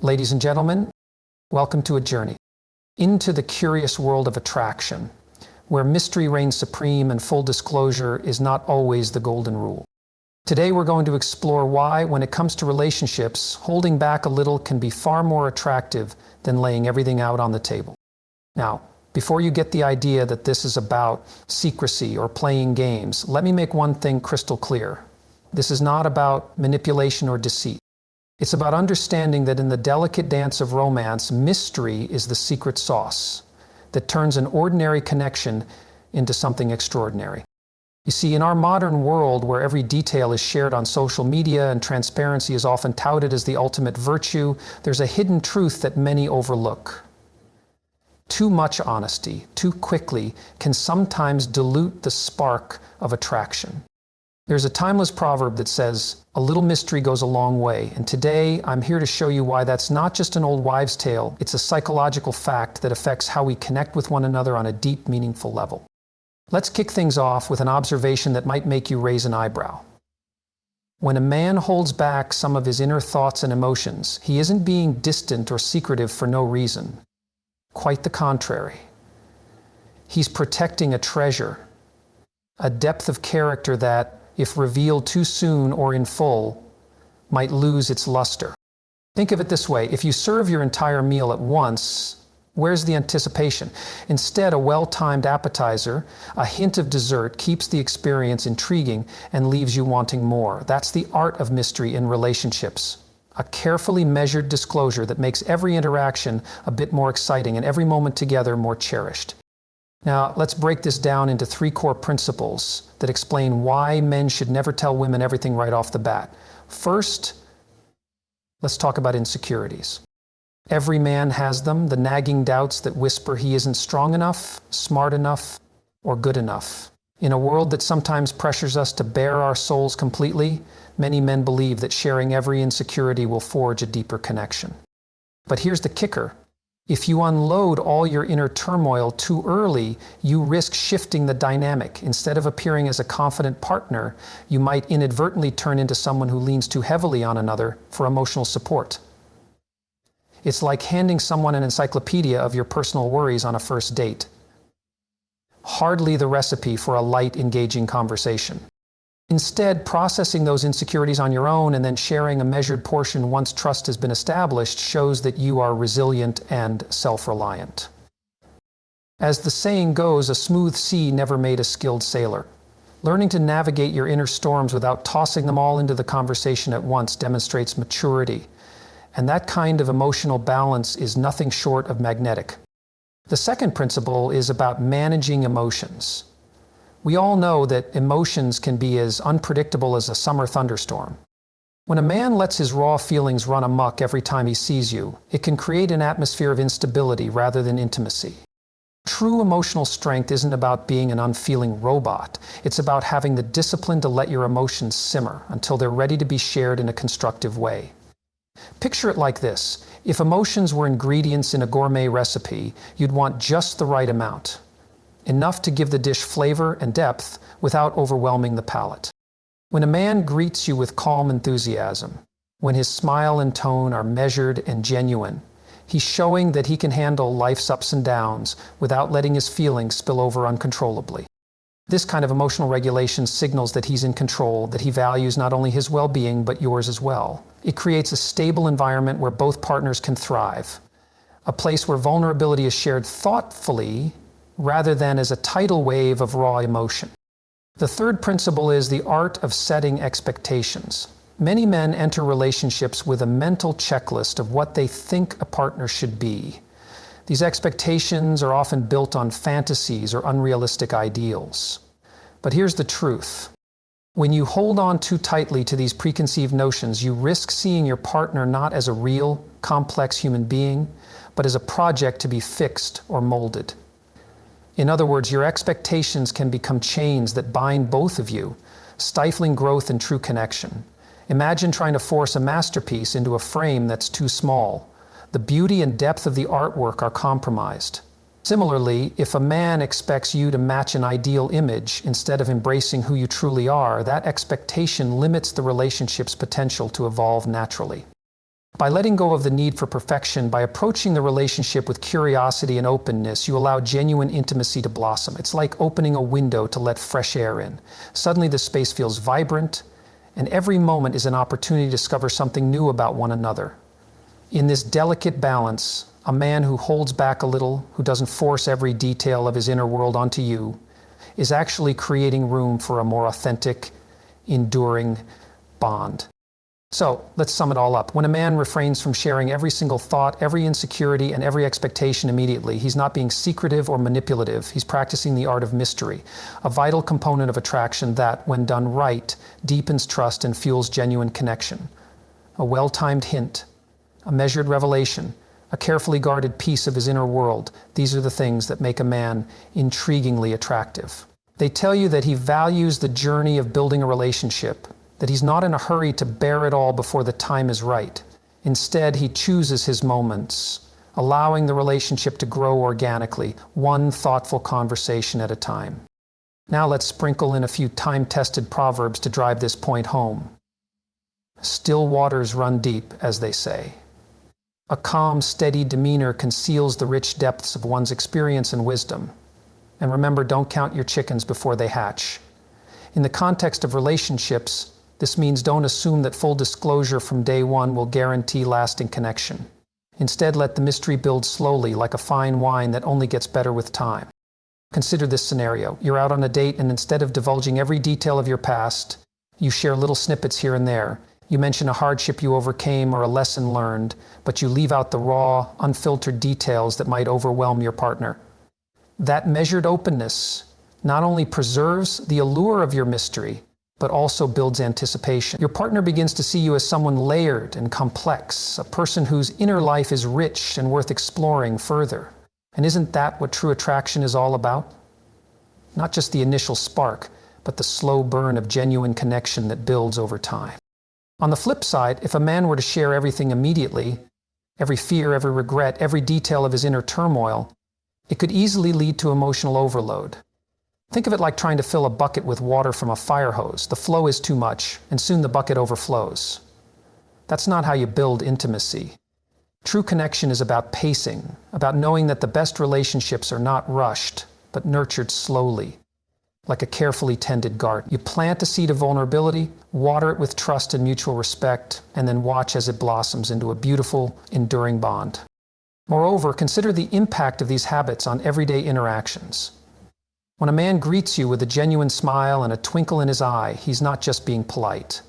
Ladies and gentlemen, welcome to a journey into the curious world of attraction, where mystery reigns supreme and full disclosure is not always the golden rule. Today we're going to explore why, when it comes to relationships, holding back a little can be far more attractive than laying everything out on the table. Now, before you get the idea that this is about secrecy or playing games, let me make one thing crystal clear. This is not about manipulation or deceit. It's about understanding that in the delicate dance of romance, mystery is the secret sauce that turns an ordinary connection into something extraordinary. You see, in our modern world where every detail is shared on social media and transparency is often touted as the ultimate virtue, there's a hidden truth that many overlook. Too much honesty, too quickly, can sometimes dilute the spark of attraction. There's a timeless proverb that says, "A little mystery goes a long way," and today I'm here to show you why that's not just an old wives' tale, it's a psychological fact that affects how we connect with one another on a deep, meaningful level. Let's kick things off with an observation that might make you raise an eyebrow. When a man holds back some of his inner thoughts and emotions, he isn't being distant or secretive for no reason. Quite the contrary. He's protecting a treasure, a depth of character that, if revealed too soon or in full, might lose its luster. Think of it this way: if you serve your entire meal at once, where's the anticipation? Instead, a well-timed appetizer, a hint of dessert, keeps the experience intriguing and leaves you wanting more. That's the art of mystery in relationships. A carefully measured disclosure that makes every interaction a bit more exciting and every moment together more cherished. Now, let's break this down into 3 core principles that explain why men should never tell women everything right off the bat. First, let's talk about insecurities. Every man has them, the nagging doubts that whisper he isn't strong enough, smart enough, or good enough. In a world that sometimes pressures us to bare our souls completely, many men believe that sharing every insecurity will forge a deeper connection. But here's the kicker. If you unload all your inner turmoil too early, you risk shifting the dynamic. Instead of appearing as a confident partner, you might inadvertently turn into someone who leans too heavily on another for emotional support. It's like handing someone an encyclopedia of your personal worries on a first date. Hardly the recipe for a light, engaging conversation. Instead, processing those insecurities on your own and then sharing a measured portion once trust has been established shows that you are resilient and self-reliant. As the saying goes, a smooth sea never made a skilled sailor. Learning to navigate your inner storms without tossing them all into the conversation at once demonstrates maturity. And that kind of emotional balance is nothing short of magnetic. The second principle is about managing emotions. We all know that emotions can be as unpredictable as a summer thunderstorm. When a man lets his raw feelings run amok every time he sees you, it can create an atmosphere of instability rather than intimacy. True emotional strength isn't about being an unfeeling robot. It's about having the discipline to let your emotions simmer until they're ready to be shared in a constructive way. Picture it like this. If emotions were ingredients in a gourmet recipe, you'd want just the right amount. Enough to give the dish flavor and depth without overwhelming the palate. When a man greets you with calm enthusiasm, when his smile and tone are measured and genuine, he's showing that he can handle life's ups and downs without letting his feelings spill over uncontrollably. This kind of emotional regulation signals that he's in control, that he values not only his well-being but yours as well. It creates a stable environment where both partners can thrive, a place where vulnerability is shared thoughtfully rather than as a tidal wave of raw emotion. The third principle is the art of setting expectations. Many men enter relationships with a mental checklist of what they think a partner should be. These expectations are often built on fantasies or unrealistic ideals. But here's the truth. When you hold on too tightly to these preconceived notions, you risk seeing your partner not as a real, complex human being, but as a project to be fixed or molded. In other words, your expectations can become chains that bind both of you, stifling growth and true connection. Imagine trying to force a masterpiece into a frame that's too small. The beauty and depth of the artwork are compromised. Similarly, if a man expects you to match an ideal image instead of embracing who you truly are, that expectation limits the relationship's potential to evolve naturally. By letting go of the need for perfection, by approaching the relationship with curiosity and openness, you allow genuine intimacy to blossom. It's like opening a window to let fresh air in. Suddenly the space feels vibrant, and every moment is an opportunity to discover something new about one another. In this delicate balance, a man who holds back a little, who doesn't force every detail of his inner world onto you, is actually creating room for a more authentic, enduring bond. So let's sum it all up. When a man refrains from sharing every single thought, every insecurity, and every expectation immediately, he's not being secretive or manipulative. He's practicing the art of mystery, a vital component of attraction that, when done right, deepens trust and fuels genuine connection. A well-timed hint, a measured revelation, a carefully guarded piece of his inner world. These are the things that make a man intriguingly attractive. They tell you that he values the journey of building a relationship, that he's not in a hurry to bear it all before the time is right. Instead, he chooses his moments, allowing the relationship to grow organically, one thoughtful conversation at a time. Now let's sprinkle in a few time-tested proverbs to drive this point home. Still waters run deep, as they say. A calm, steady demeanor conceals the rich depths of one's experience and wisdom. And remember, don't count your chickens before they hatch. In the context of relationships, this means don't assume that full disclosure from day one will guarantee lasting connection. Instead, let the mystery build slowly, like a fine wine that only gets better with time. Consider this scenario. You're out on a date, and instead of divulging every detail of your past, you share little snippets here and there. You mention a hardship you overcame or a lesson learned, but you leave out the raw, unfiltered details that might overwhelm your partner. That measured openness not only preserves the allure of your mystery, but also builds anticipation. Your partner begins to see you as someone layered and complex, a person whose inner life is rich and worth exploring further. And isn't that what true attraction is all about? Not just the initial spark, but the slow burn of genuine connection that builds over time. On the flip side, if a man were to share everything immediately, every fear, every regret, every detail of his inner turmoil, it could easily lead to emotional overload. Think of it like trying to fill a bucket with water from a fire hose. The flow is too much, and soon the bucket overflows. That's not how you build intimacy. True connection is about pacing, about knowing that the best relationships are not rushed, but nurtured slowly, like a carefully tended garden. You plant a seed of vulnerability, water it with trust and mutual respect, and then watch as it blossoms into a beautiful, enduring bond. Moreover, consider the impact of these habits on everyday interactions. When a man greets you with a genuine smile and a twinkle in his eye, he's not just being polite.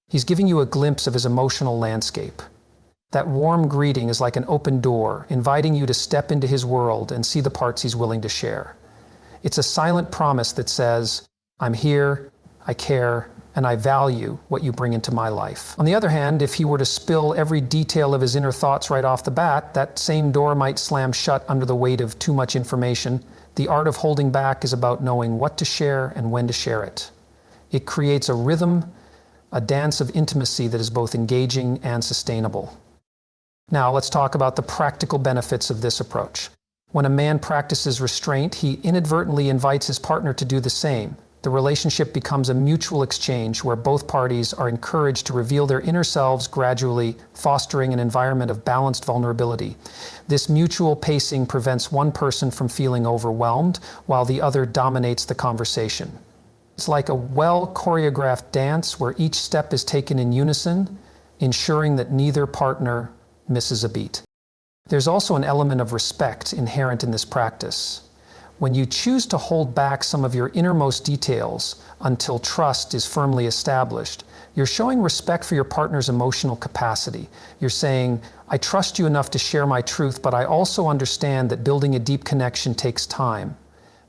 He's giving you a glimpse of his emotional landscape. That warm greeting is like an open door, inviting you to step into his world and see the parts he's willing to share. It's a silent promise that says, I'm here, I care, and I value what you bring into my life. On the other hand, if he were to spill every detail of his inner thoughts right off the bat, that same door might slam shut under the weight of too much information. The art of holding back is about knowing what to share and when to share it. It creates a rhythm, a dance of intimacy that is both engaging and sustainable. Now let's talk about the practical benefits of this approach. When a man practices restraint, he inadvertently invites his partner to do the same. The relationship becomes a mutual exchange where both parties are encouraged to reveal their inner selves gradually, fostering an environment of balanced vulnerability. This mutual pacing prevents one person from feeling overwhelmed while the other dominates the conversation. It's like a well-choreographed dance where each step is taken in unison, ensuring that neither partner misses a beat. There's also an element of respect inherent in this practice. When you choose to hold back some of your innermost details until trust is firmly established, you're showing respect for your partner's emotional capacity. You're saying, I trust you enough to share my truth, but I also understand that building a deep connection takes time.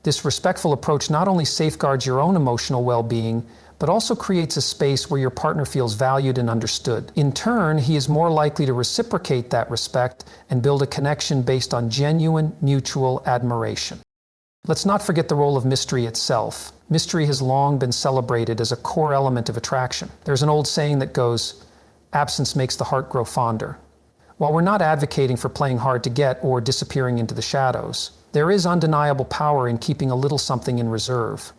This respectful approach not only safeguards your own emotional well-being, but also creates a space where your partner feels valued and understood. In turn, he is more likely to reciprocate that respect and build a connection based on genuine mutual admiration. Let's not forget the role of mystery itself. Mystery has long been celebrated as a core element of attraction. There's an old saying that goes, absence makes the heart grow fonder. While we're not advocating for playing hard to get or disappearing into the shadows, there is undeniable power in keeping a little something in reserve.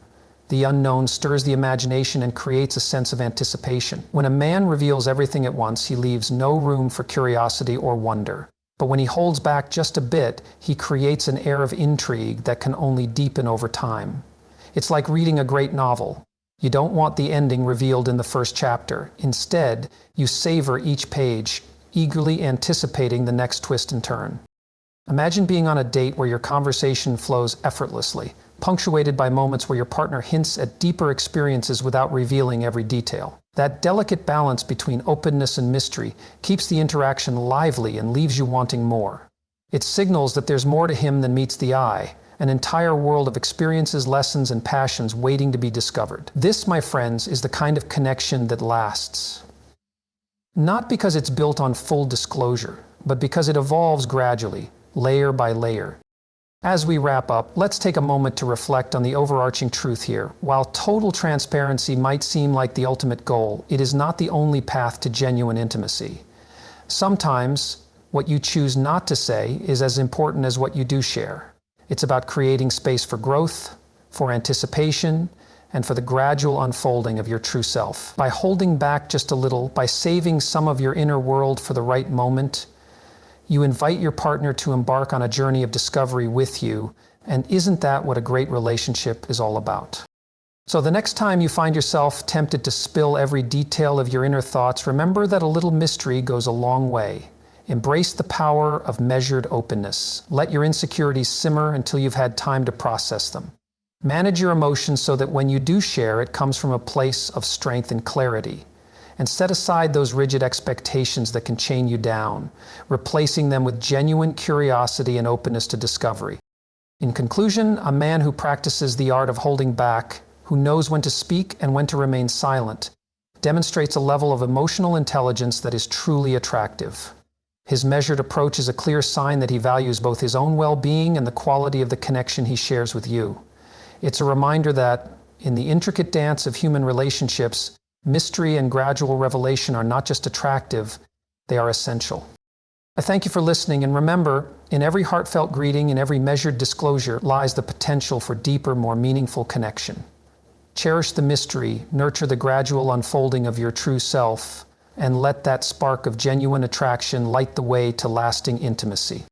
The unknown stirs the imagination and creates a sense of anticipation. When a man reveals everything at once, he leaves no room for curiosity or wonder. But when he holds back just a bit, he creates an air of intrigue that can only deepen over time. It's like reading a great novel. You don't want the ending revealed in the first chapter. Instead, you savor each page, eagerly anticipating the next twist and turn. Imagine being on a date where your conversation flows effortlessly, punctuated by moments where your partner hints at deeper experiences without revealing every detail. That delicate balance between openness and mystery keeps the interaction lively and leaves you wanting more. It signals that there's more to him than meets the eye, an entire world of experiences, lessons, and passions waiting to be discovered. This, my friends, is the kind of connection that lasts. Not because it's built on full disclosure, but because it evolves gradually, layer by layer. As we wrap up, let's take a moment to reflect on the overarching truth here. While total transparency might seem like the ultimate goal, it is not the only path to genuine intimacy. Sometimes, what you choose not to say is as important as what you do share. It's about creating space for growth, for anticipation, and for the gradual unfolding of your true self. By holding back just a little, by saving some of your inner world for the right moment, you invite your partner to embark on a journey of discovery with you, and isn't that what a great relationship is all about? So the next time you find yourself tempted to spill every detail of your inner thoughts, remember that a little mystery goes a long way. Embrace the power of measured openness. Let your insecurities simmer until you've had time to process them. Manage your emotions so that when you do share, it comes from a place of strength and clarity. And set aside those rigid expectations that can chain you down, replacing them with genuine curiosity and openness to discovery. In conclusion, a man who practices the art of holding back, who knows when to speak and when to remain silent, demonstrates a level of emotional intelligence that is truly attractive. His measured approach is a clear sign that he values both his own well-being and the quality of the connection he shares with you. It's a reminder that, in the intricate dance of human relationships, mystery and gradual revelation are not just attractive, they are essential. I thank you for listening, and remember, in every heartfelt greeting, in every measured disclosure, lies the potential for deeper, more meaningful connection. Cherish the mystery, nurture the gradual unfolding of your true self, and let that spark of genuine attraction light the way to lasting intimacy.